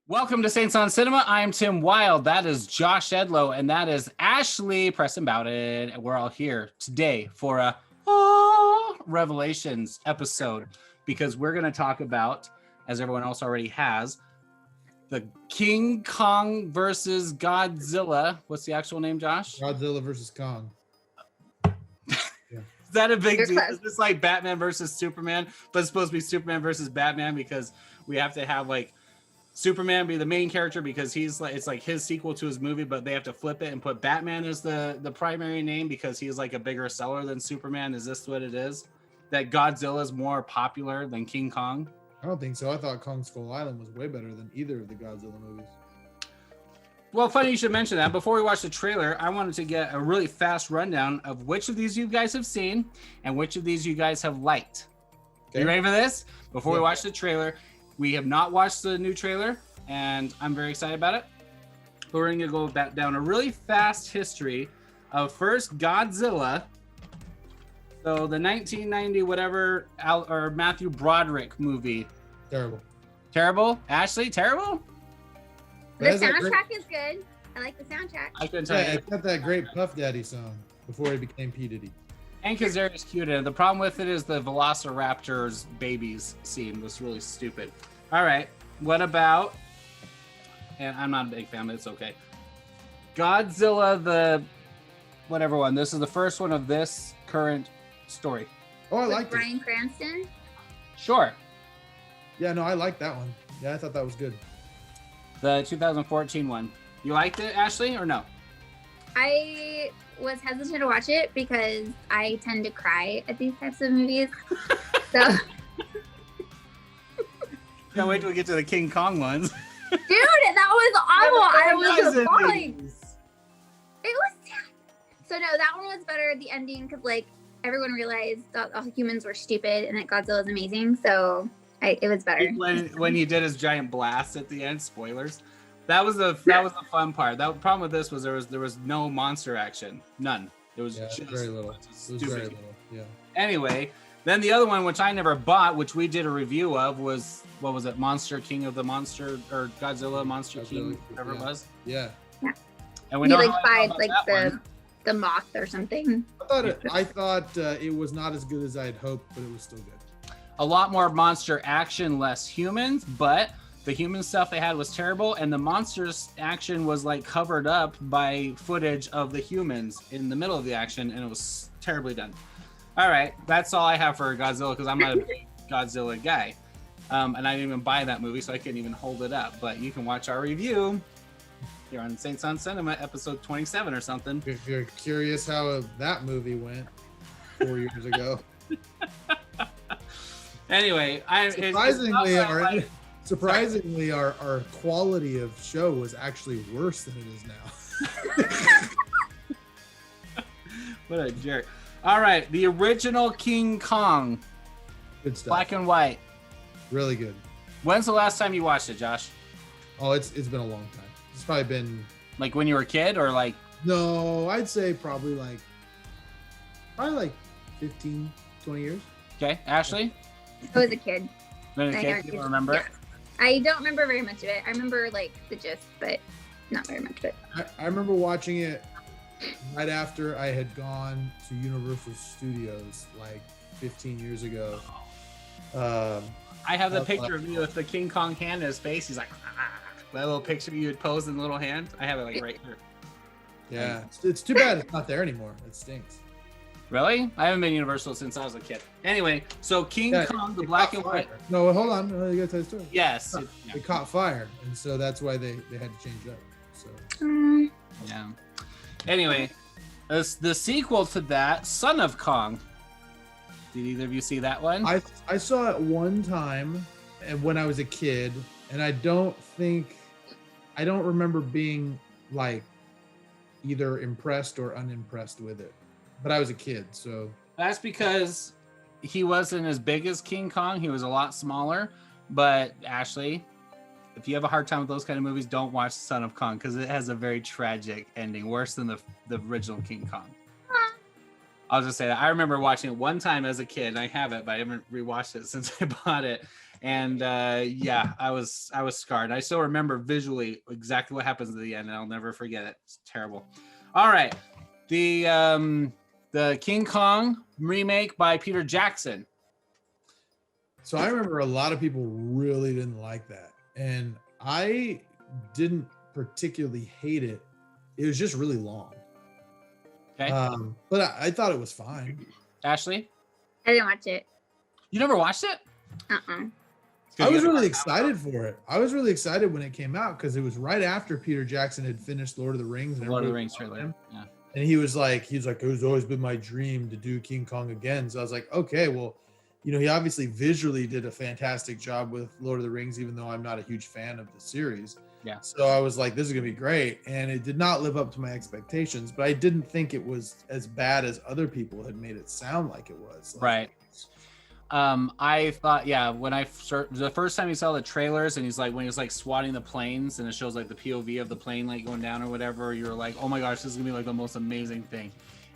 Welcome to Saints on Cinema. I'm Tim Wild. That is Josh Edlow, and that is Ashley Preston-Bowden. And we're all here today for a Revelations episode because we're going to talk about, as everyone else already has, the King Kong versus Godzilla. What's the actual name, Josh? Godzilla versus Kong. Is that a big deal? Is this like Batman versus Superman, but it's supposed to be Superman versus Batman because we have to have like Superman be the main character because he's like, it's like his sequel to his movie, but they have to flip it and put Batman as the primary name because he's like a bigger seller than Superman. Is this what it is? That Godzilla is more popular than King Kong? I don't think so. I thought Kong Skull Island was way better than either of the Godzilla movies. Well, funny you should mention that. Before we watch the trailer, I wanted to get a really fast rundown of which of these you guys have seen and which of these you guys have liked. Okay. You ready for this? Before we watch the trailer, we have not watched the new trailer, and I'm very excited about it. But we're going to go back down a really fast history of first Godzilla. So the 1990 whatever or Matthew Broderick movie. Terrible. Terrible? Ashley, terrible? The soundtrack is good. I like the soundtrack. I couldn't tell you. It's got that great Puff Daddy song before he became P. Diddy. And Kazari's cute. And the problem with it is the Velociraptors babies scene was really stupid. All right. What about, and I'm not a big fan, but it's okay. Godzilla, the whatever one. This is the first one of this current story. Oh, I With liked Bryan it. Cranston. Sure. Yeah, no, I liked that one. Yeah, I thought that was good. The 2014 one. You liked it, Ashley, or no? I was hesitant to watch it because I tend to cry at these types of movies. So, Can't wait till we get to the King Kong ones. dude, that was awful. I was It falling. It was. So no, that one was better at the ending because like everyone realized that all humans were stupid and that Godzilla is amazing. So it was better. When he did his giant blast at the end, spoilers. That was the fun part. The problem with this was there was no monster action, none. It was just very little. It was very little. Yeah. Anyway, then the other one, which I never bought, which we did a review of, was what was it? Monster King of the Monster or Godzilla Monster King, whatever it was. Yeah. And we He know like how I fight felt like about that one. the moth or something. I thought it was not as good as I had hoped, but it was still good. A lot more monster action, less humans, but the human stuff they had was terrible, and the monsters action was like covered up by footage of the humans in the middle of the action, and it was terribly done. All right, that's all I have for Godzilla because I'm not a big Godzilla guy, and I didn't even buy that movie, so I couldn't even hold it up. But you can watch our review here on Saints on Cinema, episode 27 or something. If you're curious how that movie went 4 years ago. Anyway, Surprisingly, our quality of show was actually worse than it is now. What a jerk. All right, the original King Kong, Good stuff. black and white. Really good. When's the last time you watched it, Josh? Oh, it's been a long time. It's probably been, Like when you were a kid or like? no, I'd say probably like 15, 20 years. Okay, Ashley? I was a kid. When you I kid, know, you don't remember it? I don't remember very much of it. I remember like the gist, but not very much of it. I remember watching it right after I had gone to Universal Studios like 15 years ago. I have the picture of you with the King Kong hand in his face. He's like, that little picture of you had posed in the little hand. I have it like right here. Yeah, it's too bad it's not there anymore. It stinks. Really? I haven't been Universal since I was a kid. Anyway, so King Kong, the black and white. No, hold on. You gotta tell the story. Yes. It caught fire, and so that's why they had to change it up. So Yeah. Anyway, the sequel to that, Son of Kong. Did either of you see that one? I saw it one time and when I was a kid, and I don't remember being like either impressed or unimpressed with it. But I was a kid, so That's because he wasn't as big as King Kong. He was a lot smaller. But Ashley, if you have a hard time with those kind of movies, don't watch Son of Kong because it has a very tragic ending, worse than the original King Kong. I'll just say that. I remember watching it one time as a kid, and I have it, but I haven't rewatched it since I bought it. And yeah, I was scarred. I still remember visually exactly what happens at the end, and I'll never forget it. It's terrible. All right, the King Kong remake by Peter Jackson. So I remember a lot of people really didn't like that, and I didn't particularly hate it. It was just really long. Okay. But I thought it was fine. Ashley, I didn't watch it. you never watched it? I was really excited for it. I was really excited when it came out because it was right after Peter Jackson had finished Lord of the Rings. And Lord of the Rings trailer. Yeah. And he was like, it was always been my dream to do King Kong again. So I was like, okay, well, you know, he obviously visually did a fantastic job with Lord of the Rings, even though I'm not a huge fan of the series. Yeah. So I was like, this is gonna be great. And it did not live up to my expectations, but I didn't think it was as bad as other people had made it sound like it was. Like, right. I thought, yeah, when the first time you saw the trailers and he's like, when he's like swatting the planes and it shows like the POV of the plane like going down or whatever, you're like, oh my gosh, this is gonna be like the most amazing thing.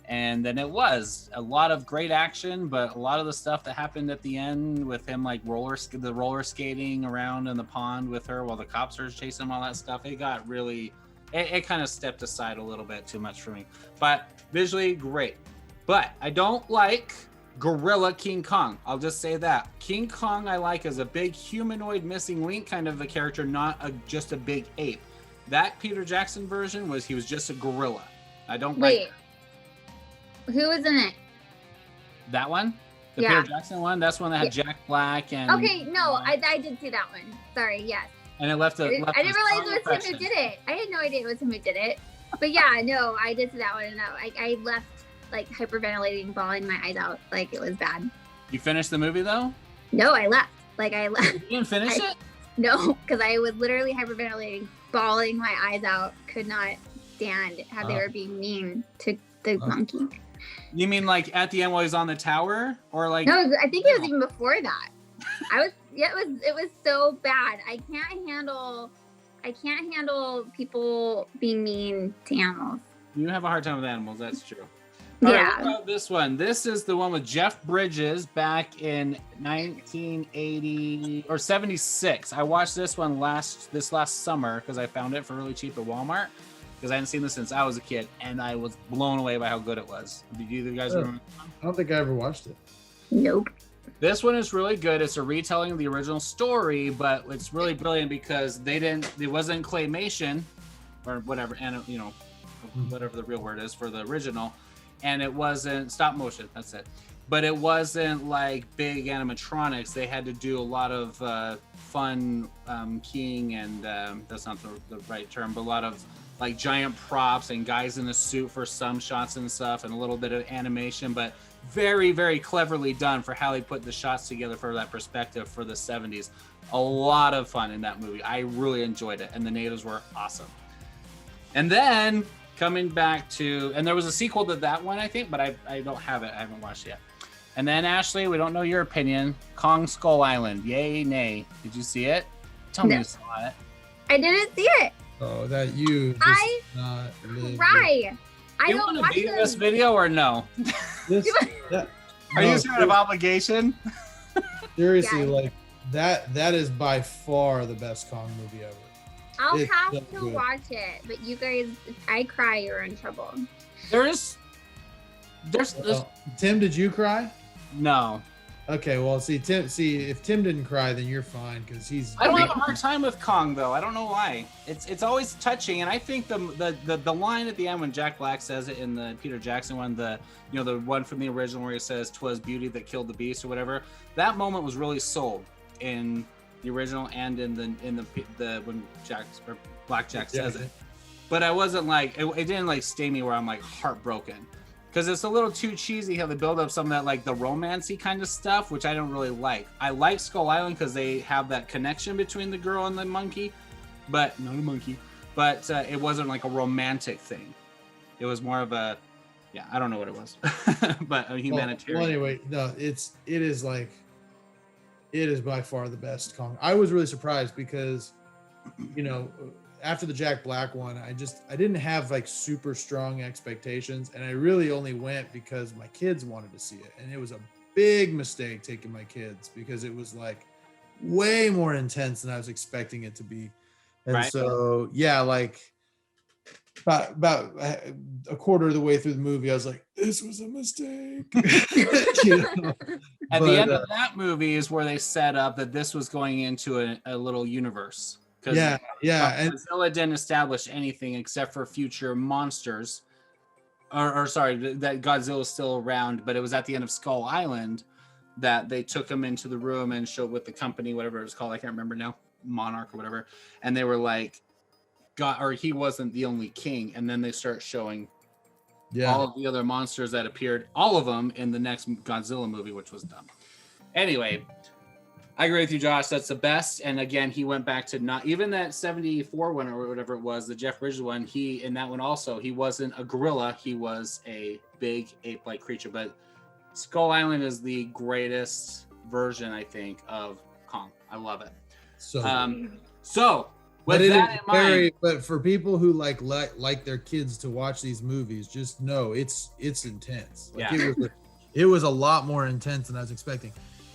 And then it was a lot of great action, but a lot of the stuff that happened at the end with him like roller skating around in the pond with her while the cops are chasing him, all that stuff, it got really, it kind of stepped aside a little bit too much for me. But visually great. But I don't like Gorilla King Kong. I'll just say that. King Kong I like as a big humanoid missing link kind of a character, not just a big ape. That Peter Jackson version he was just a gorilla. I don't like that. Who was in it? That one? The Peter Jackson one? That's one that had Jack Black and... Okay, no, I did see that one. Sorry, yes. And it left I didn't realize it was him who did it. I had no idea it was him who did it. But yeah, no, I did see that one. And I left like hyperventilating, bawling my eyes out. Like it was bad. You finished the movie though? No, I left. Like I left. You didn't finish it? No, because I was literally hyperventilating, bawling my eyes out. Could not stand how they were being mean to the monkey. You mean like at the end while he's on the tower, or like? No, I think it was even before that. It was so bad. I can't handle people being mean to animals. You have a hard time with animals. That's true. Yeah. All right, what about this one? This is the one with Jeff Bridges back in 1980 or 76. I watched this one this last summer because I found it for really cheap at Walmart. Because I hadn't seen this since I was a kid, and I was blown away by how good it was. Did either of you guys remember? I don't think I ever watched it. Nope. This one is really good. It's a retelling of the original story, but it's really brilliant because it wasn't claymation or whatever, and whatever the real word is for the original, and it wasn't stop motion. That's it. But it wasn't like big animatronics. They had to do a lot of fun keying, and that's not the right term, but a lot of like giant props and guys in a suit for some shots and stuff, and a little bit of animation, but very, very cleverly done for how they put the shots together for that perspective for the 70s. A lot of fun in that movie. I really enjoyed it, and the natives were awesome. And then coming back to, and there was a sequel to that one, I think, but I don't have it. I haven't watched it yet. And then Ashley, we don't know your opinion. Kong Skull Island, yay, nay. Did you see it? Tell me you saw it. I didn't see it. Oh, that you. I cry. You want to be in this video or no? Are you out of obligation? Seriously, like that is by far the best Kong movie ever. I'll have to watch it, but you guys, if I cry, you're in trouble. There's Tim, did you cry? No. Okay, well, if Tim didn't cry, then you're fine because he's. I don't have a hard time with Kong though. I don't know why. It's always touching, and I think the line at the end when Jack Black says it in the Peter Jackson one, the one from the original where he says "'Twas beauty that killed the beast" or whatever. That moment was really sold in the original and in the when Black Jack says it. But I wasn't like it didn't like stay me where I'm like heartbroken. Because it's a little too cheesy how they build up some of that like the romancy kind of stuff, which I don't really like. I like Skull Island because they have that connection between the girl and the monkey, but not a monkey. But it wasn't like a romantic thing. It was more of a, I don't know what it was, but a humanitarian. Well, anyway, no, it is by far the best Kong. I was really surprised because, after the Jack Black one, I didn't have like super strong expectations, and I really only went because my kids wanted to see it, and it was a big mistake taking my kids because it was like way more intense than I was expecting it to be. And Right. so, yeah, like about a quarter of the way through the movie, I was like, this was a mistake. You know? At the end of that movie is where they set up that this was going into a little universe. Yeah. And Godzilla didn't establish anything except for future monsters. Or sorry, that Godzilla is still around, but it was at the end of Skull Island that they took him into the room and showed with the company, whatever it was called, I can't remember now, Monarch or whatever, and they were like, he wasn't the only king, and then they start showing all of the other monsters that appeared, all of them in the next Godzilla movie, which was dumb. Anyway, I agree with you, Josh. That's the best. And again, he went back to not even that 74 one or whatever it was, the Jeff Bridges one. He in that one also, he wasn't a gorilla. He was a big ape-like creature. But Skull Island is the greatest version, I think, of Kong. I love it. So with that in mind, but for people who like their kids to watch these movies, just know it's intense. Like it was a lot more intense than I was expecting.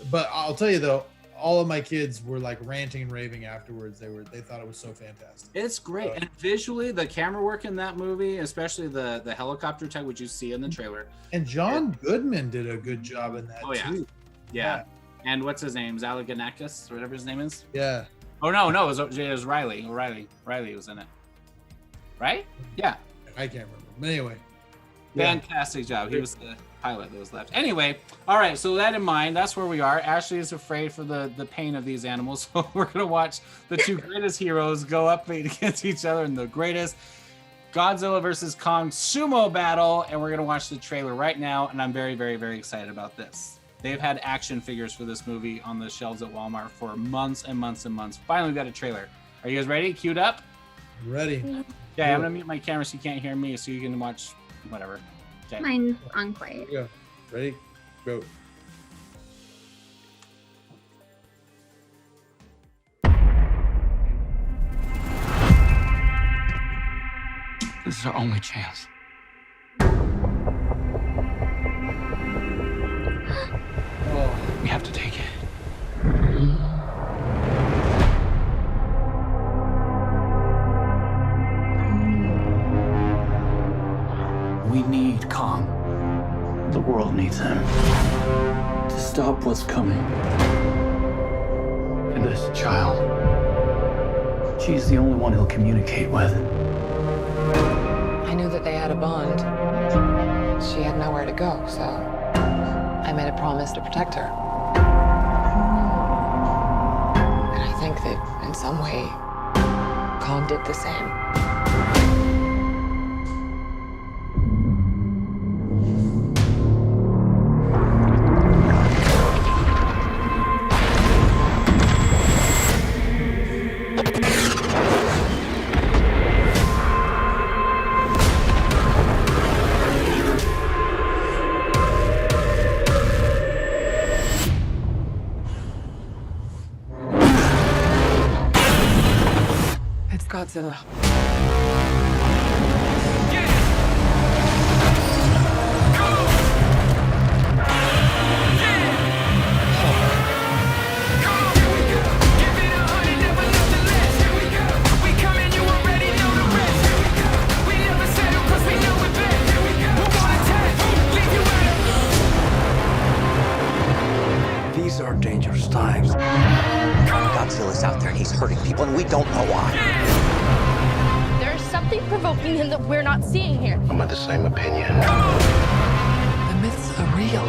But I'll tell you though, all of my kids were like ranting and raving afterwards. They thought it was so fantastic. It's great. And visually, the camera work in that movie, especially the helicopter type, which you see in the trailer. And John Goodman did a good job in that too. Yeah. And what's his name? Zalaganakis, or whatever his name is? Yeah. Oh, no, it was Riley. Riley was in it. Right? Yeah. I can't remember. But anyway. Fantastic job. He was the pilot that was left. Anyway, all right, so that in mind, that's where we are. Ashley is afraid for the pain of these animals, so we're going to watch the two greatest heroes go up against each other in the greatest Godzilla versus Kong sumo battle, and we're going to watch the trailer right now, and I'm very, very, very excited about this. They've had action figures for this movie on the shelves at Walmart for months and months and months. Finally, we got a trailer. Are you guys ready? Queued up? Ready. Okay, I'm going to mute my camera so you can't hear me, so you can watch whatever. Okay. Mine's on quiet. Yeah. Ready? Go. This is our only chance. We have to take it. We need Kong. The world needs him to stop what's coming. And this child, she's the only one he'll communicate with. I knew that they had a bond. She had nowhere to go, so I made a promise to protect her. And I think that in some way, Kong did the same. Godzilla. These are dangerous times. Godzilla's out there and he's hurting people and we don't know why. There's something provoking him that we're not seeing here. I'm of the same opinion. The myths are real.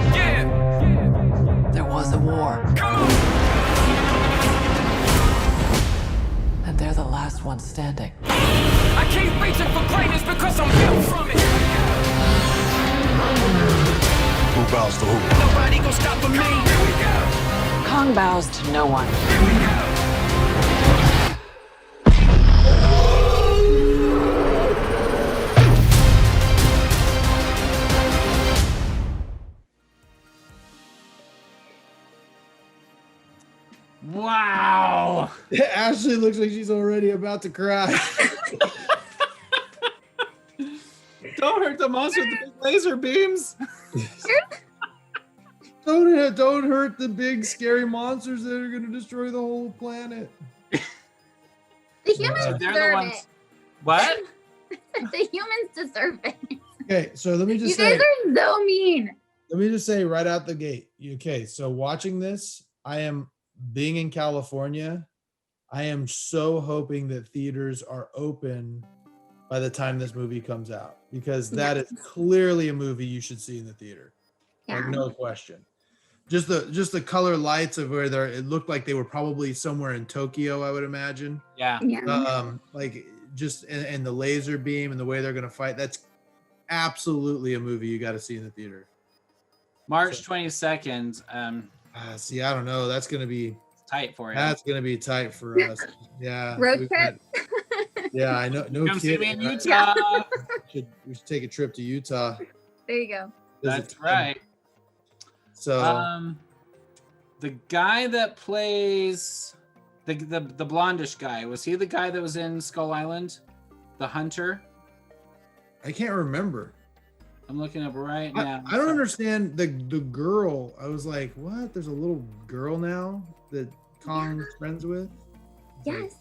There was a war. And they're the last ones standing. I keep reaching for greatness because I'm built from it. Who bows to who? Nobody gonna stop for me. Here we go. Kong bows to no one. Here we go. Wow. Ashley looks like she's already about to cry. Don't hurt the monster with the big laser beams. Don't hurt the big scary monsters that are gonna destroy the whole planet. The humans deserve it. What? The humans deserve it. Okay, so let me just You say. guys are so mean. Let me just say right out the gate. Okay, so watching this, I am being in California. I am so hoping that theaters are open by the time this movie comes out, because that is clearly a movie you should see in the theater. Like, no question. Just the color lights of where it looked like they were probably somewhere in Tokyo, I would imagine. Yeah. Like just and the laser beam and the way they're gonna fight. That's absolutely a movie you got to see in the theater. March 22nd. See, I don't know. That's gonna be tight for you. That's gonna be tight for us. Yeah. Road trip. Yeah, I know. No Come kidding. see me in Utah. We should take a trip to Utah. There you go. That's right. So the guy that plays the blondish guy, was he the guy that was in Skull Island? The hunter? I can't remember. I'm looking up right now. I don't understand the girl. I was like, what? There's a little girl now that Kong's friends with? Yes.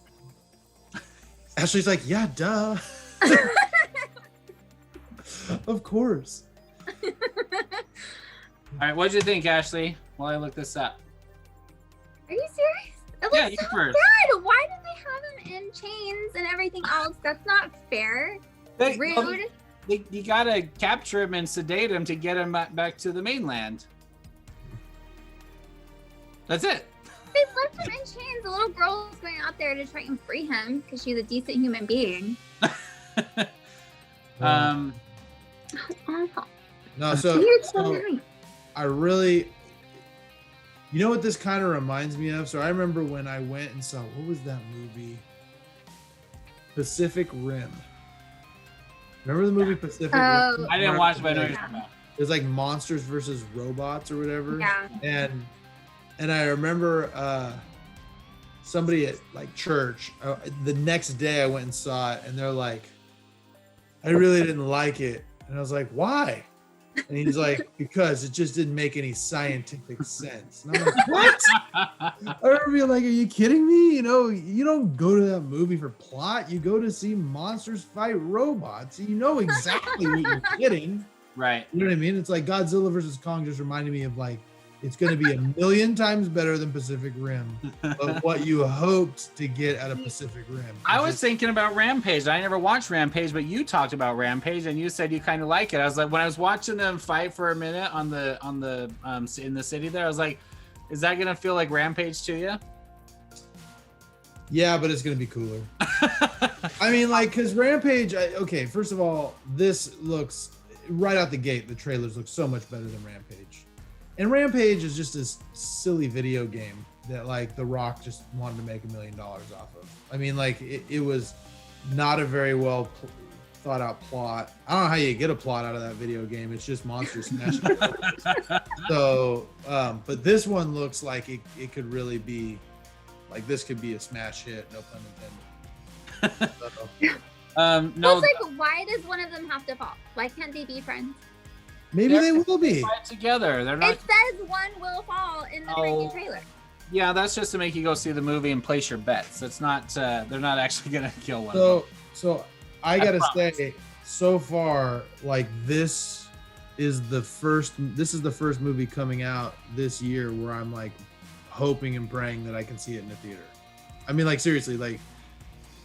Ashley's like, yeah, duh. Of course. All right, what'd you think, Ashley? While I look this up. Are you serious? It Yeah, looks you so first. bad. Why did they have him in chains and everything else? That's not fair. Rude. You gotta capture him and sedate him to get him back to the mainland. That's it. They left him in chains. The little girl was going out there to try and free him because she's a decent human being. No, so I really, you know what this kind of reminds me of? So I remember when I went and saw, what was that movie? Pacific Rim. Remember the movie Pacific Rim? I didn't watch it, but I know what you're talking about. It was like monsters versus robots or whatever. Yeah. And I remember somebody at like church, the next day I went and saw it, and they're like, I really didn't like it. And I was like, why? And he's like, because it just didn't make any scientific sense. And I'm like, what? I remember being like, are you kidding me? You know, you don't go to that movie for plot. You go to see monsters fight robots. You know exactly what you're getting. Right. You know what I mean? It's like Godzilla versus Kong just reminded me of like, it's going to be a million times better than Pacific Rim, but what you hoped to get out of Pacific Rim. I was thinking about Rampage. I never watched Rampage, but you talked about Rampage and you said you kind of like it. I was like, when I was watching them fight for a minute on the in the city there, I was like, is that gonna feel like Rampage to you? Yeah, but it's gonna be cooler. I mean, like, because Rampage. Okay, first of all, this looks right out the gate. The trailers look so much better than Rampage. And Rampage is just this silly video game that like The Rock just wanted to make $1 million off of. I mean, like it was not a very well thought out plot. I don't know how you get a plot out of that video game. It's just monsters smashing. So, but this one looks like it could really be like this could be a smash hit. No pun intended. No. It's like, why does one of them have to fall? Why can't they be friends? Maybe they will be fight together. They're not. It says one will fall in the freaking trailer. Yeah, that's just to make you go see the movie and place your bets. It's not. They're not actually gonna kill one. of them. So I gotta say, so far, like this is the first movie coming out this year where I'm like hoping and praying that I can see it in the theater. I mean, like seriously, like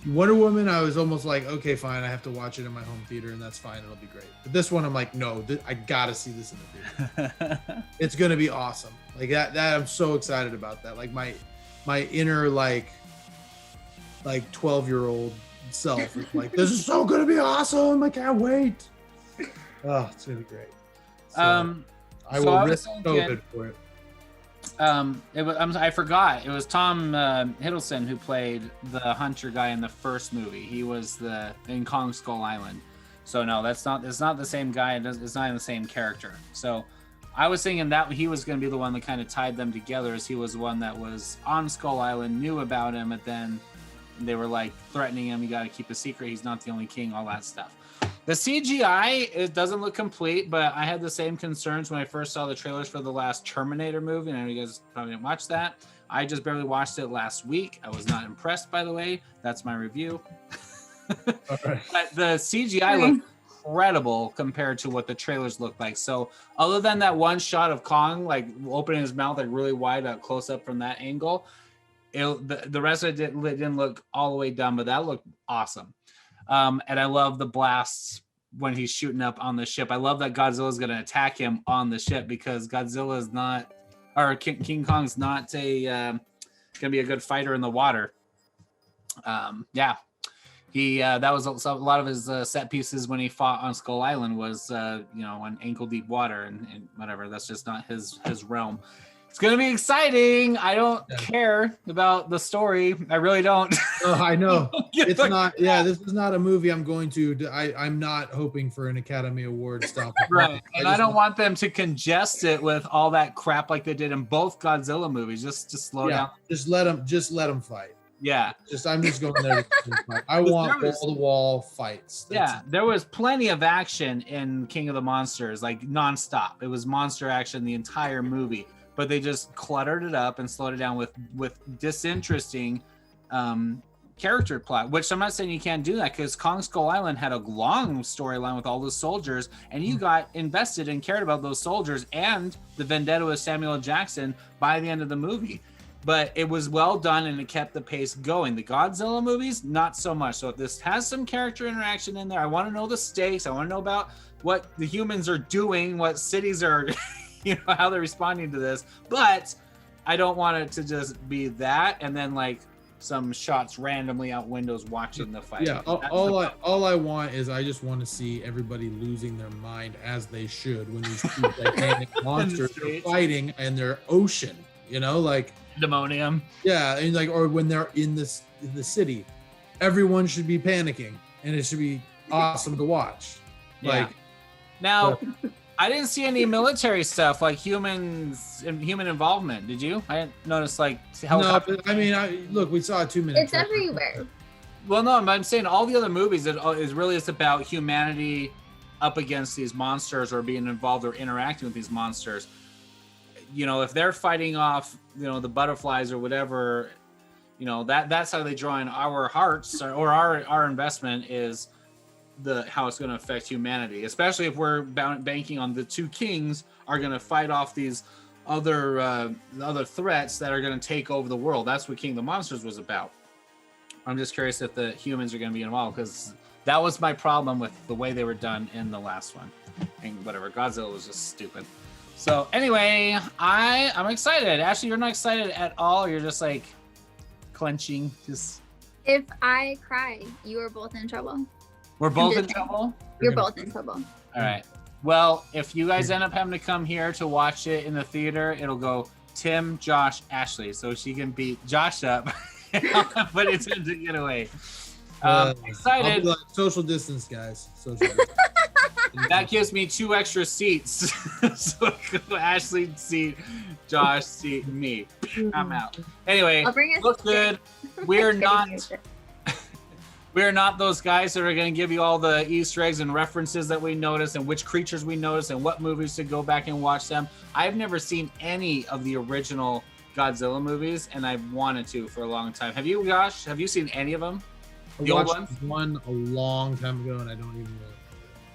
Wonder Woman, I was almost like, okay, fine, I have to watch it in my home theater and that's fine, it'll be great. But this one, I'm like, no, I gotta see this in the theater. It's gonna be awesome. Like that I'm so excited about that. Like my inner like 12-year-old self is like, this is so gonna be awesome. I can't wait. Oh, it's gonna be great. So, I will risk COVID for it. I forgot. It was Tom Hiddleston who played the hunter guy in the first movie. He was in Kong Skull Island. So no, it's not the same guy. It's not even the same character. So I was thinking that he was going to be the one that kind of tied them together, as he was the one that was on Skull Island, knew about him, and then they were like threatening him. You got to keep a secret. He's not the only king. All that stuff. The CGI, it doesn't look complete, but I had the same concerns when I first saw the trailers for the last Terminator movie. And I know you guys probably didn't watch that. I just barely watched it last week. I was not impressed, by the way. That's my review. Right. But the CGI looked incredible compared to what the trailers looked like. So other than that one shot of Kong, like opening his mouth like really wide, close up from that angle, the rest of it didn't look all the way done, but that looked awesome. And I love the blasts when he's shooting up on the ship. I love that Godzilla is going to attack him on the ship because Godzilla is not, or King Kong's not going to be a good fighter in the water. He that was a lot of his set pieces when he fought on Skull Island was on ankle deep water and whatever. That's just not his realm. It's gonna be exciting. I don't care about the story. I really don't. Oh, I know. It's not. Yeah, this is not a movie I'm going to. I'm not hoping for an Academy Award style. Right, and I don't want them to congest it with all that crap like they did in both Godzilla movies. Just slow down. Just let them fight. Yeah. I'm just going there to fight. I want wall-to-wall fights. There was plenty of action in King of the Monsters, like nonstop. It was monster action the entire movie, but they just cluttered it up and slowed it down with disinteresting character plot, which I'm not saying you can't do that because Kong Skull Island had a long storyline with all the soldiers and you got invested and cared about those soldiers and the vendetta with Samuel L. Jackson by the end of the movie. But it was well done and it kept the pace going. The Godzilla movies, not so much. So if this has some character interaction in there, I want to know the stakes. I want to know about what the humans are doing, what cities are, how they're responding to this. But I don't want it to just be that and then like some shots randomly out windows watching the fight. Yeah, all I want is I just want to see everybody losing their mind as they should when these two gigantic monsters are fighting in their ocean. Like Demonium. Yeah, and or when they're in the city, everyone should be panicking, and it should be awesome to watch. Yeah. Now, I didn't see any military stuff like human involvement. Did you? I didn't notice No, but I mean, look, we saw a 2-minute. It's everywhere. Well, no, I'm saying all the other movies is really just about humanity up against these monsters or being involved or interacting with these monsters. If they're fighting off, the butterflies or whatever, that's how they draw in our hearts or our investment is how it's going to affect humanity, especially if we're banking on the two kings are going to fight off these other threats that are going to take over the world. That's what King of the Monsters was about. I'm just curious if the humans are going to be involved because that was my problem with the way they were done in the last one. And whatever, Godzilla was just stupid. So anyway, I'm excited. Ashley, you're not excited at all. You're just like clenching. If I cry, you are both in trouble. We're both in trouble? You're both in trouble. All right. Well, if you guys end up having to come here to watch it in the theater, it'll go Tim, Josh, Ashley. So she can beat Josh up. But it's in to get away. Excited. Social distance, guys. Social distance. That gives me 2 extra seats. So Ashley seat, Josh seat, me. I'm out. Anyway, look good. We're not those guys that are going to give you all the Easter eggs and references that we notice and which creatures we notice and what movies to go back and watch them. I've never seen any of the original Godzilla movies, and I've wanted to for a long time. Have you, Josh? Have you seen any of them? I watched one a long time ago, and I don't even know.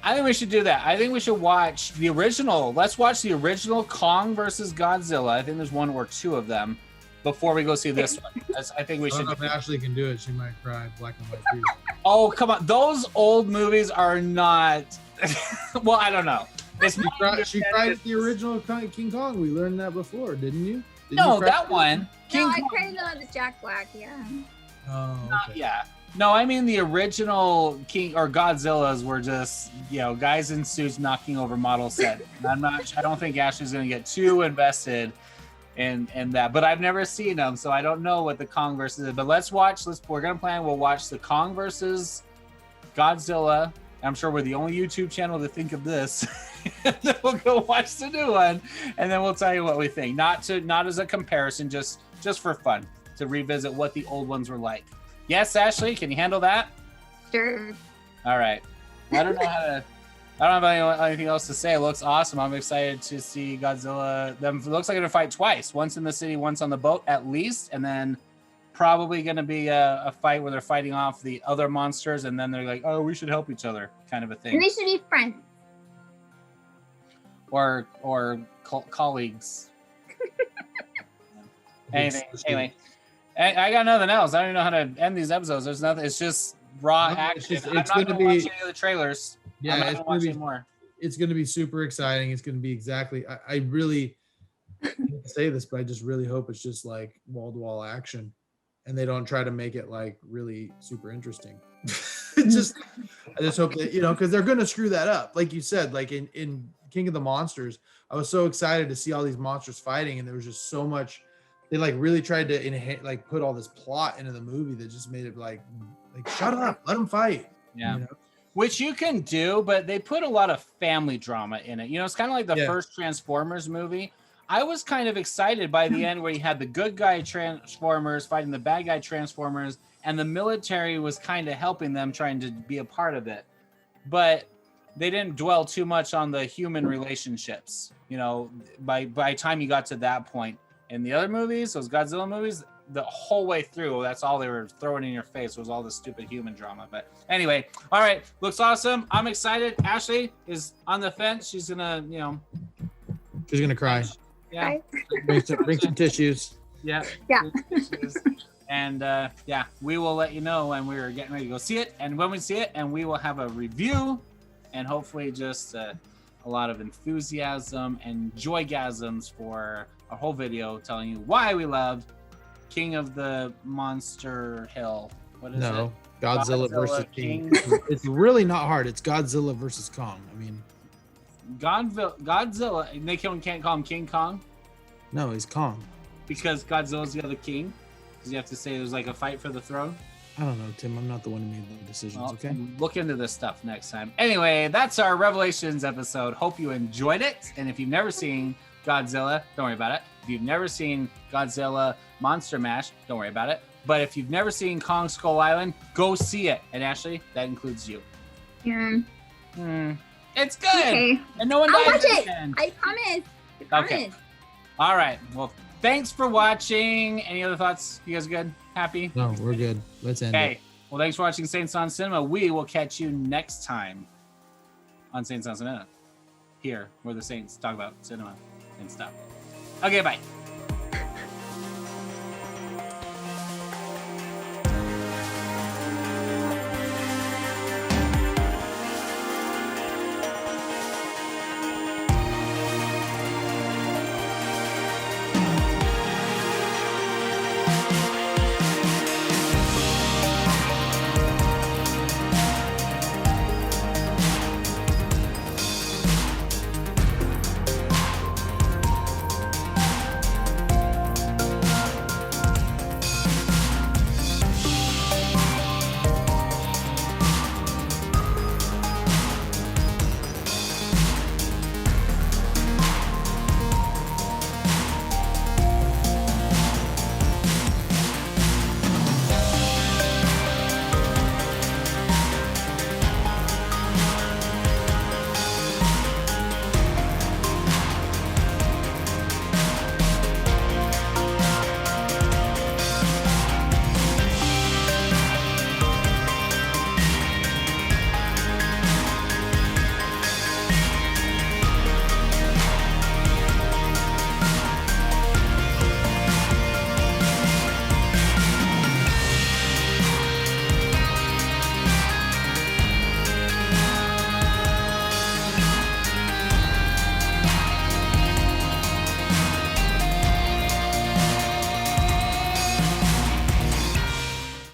I think we should do that. I think we should watch the original. Let's watch the original Kong versus Godzilla. I think there's 1 or 2 of them before we go see this one. I think we should. I don't know if Ashley can do it. She might cry black and white too. Oh, come on. Those old movies are not. Well, I don't know. She cried at the original King Kong. We learned that before, didn't you? No, that one. I cried on the Jack Black, yeah. Oh, okay. Yeah. No, I mean the original King or Godzillas were just, guys in suits knocking over model set. I don't think Ashley's going to get too invested in that, but I've never seen them, so I don't know what the Kong versus is. But we're going to plan, we'll watch the Kong versus Godzilla. I'm sure we're the only YouTube channel to think of this. And then we'll go watch the new one, and then we'll tell you what we think. Not as a comparison, just for fun, to revisit what the old ones were like. Yes, Ashley, can you handle that? Sure. All right. I don't have anything else to say. It looks awesome. I'm excited to see Godzilla. It looks like they're gonna fight twice. Once in the city, once on the boat, at least, and then probably gonna be a fight where they're fighting off the other monsters, and then they're like, "Oh, we should help each other," kind of a thing. And they should be friends. Or colleagues. Anything. Anyway, I got nothing else. I don't even know how to end these episodes. There's nothing. It's just raw action. It's I'm not gonna gonna be watch any of the trailers. Yeah, I'm not it's gonna gonna watch be any more. It's gonna be super exciting. It's gonna be exactly. I really hate to say this, but I just really hope it's just like wall to wall action, and they don't try to make it like really super interesting. I just hope that because they're gonna screw that up, like you said, like in King of the Monsters. I was so excited to see all these monsters fighting, and there was just so much. They like really tried to put all this plot into the movie that just made it like shut up, let them fight. Yeah. Which you can do, but they put a lot of family drama in it. It's kind of like the first Transformers movie. I was kind of excited by the end where you had the good guy Transformers fighting the bad guy Transformers, and the military was kind of helping them, trying to be a part of it. But they didn't dwell too much on the human relationships. By the time you got to that point. In the other movies, those Godzilla movies, the whole way through, that's all they were throwing in your face was all the stupid human drama. But anyway, all right, looks awesome. I'm excited. Ashley is on the fence. She's gonna, she's gonna cry. Yeah. Bring some tissues. Yeah. Yeah. And we will let you know when we're getting ready to go see it, and when we see it, and we will have a review, and hopefully just a lot of enthusiasm and joygasms for a whole video telling you why we loved King of the Monster Hill. What is it? Godzilla versus King. It's really not hard. It's Godzilla versus Kong. I mean, Godzilla. And they can't call him King Kong no, he's Kong because Godzilla's the other king. Because you have to say there's like a fight for the throne. I don't know, Tim. I'm not the one who made the decisions. Well, okay. Look into this stuff next time. Anyway, that's our Revelations episode. Hope you enjoyed it. And if you've never seen Godzilla, don't worry about it. If you've never seen Godzilla Monster Mash, don't worry about it. But if you've never seen Kong Skull Island, go see it. And Ashley, that includes you. Yeah. It's good. Okay. And no one I'll dies watch at it. the end. I promise. Okay. All right. Well, thanks for watching. Any other thoughts? You guys good? Happy? No, we're good. Let's end it. Well, thanks for watching Saints on Cinema. We will catch you next time on Saints on Cinema. Here, where the Saints talk about cinema and stuff. Okay, bye.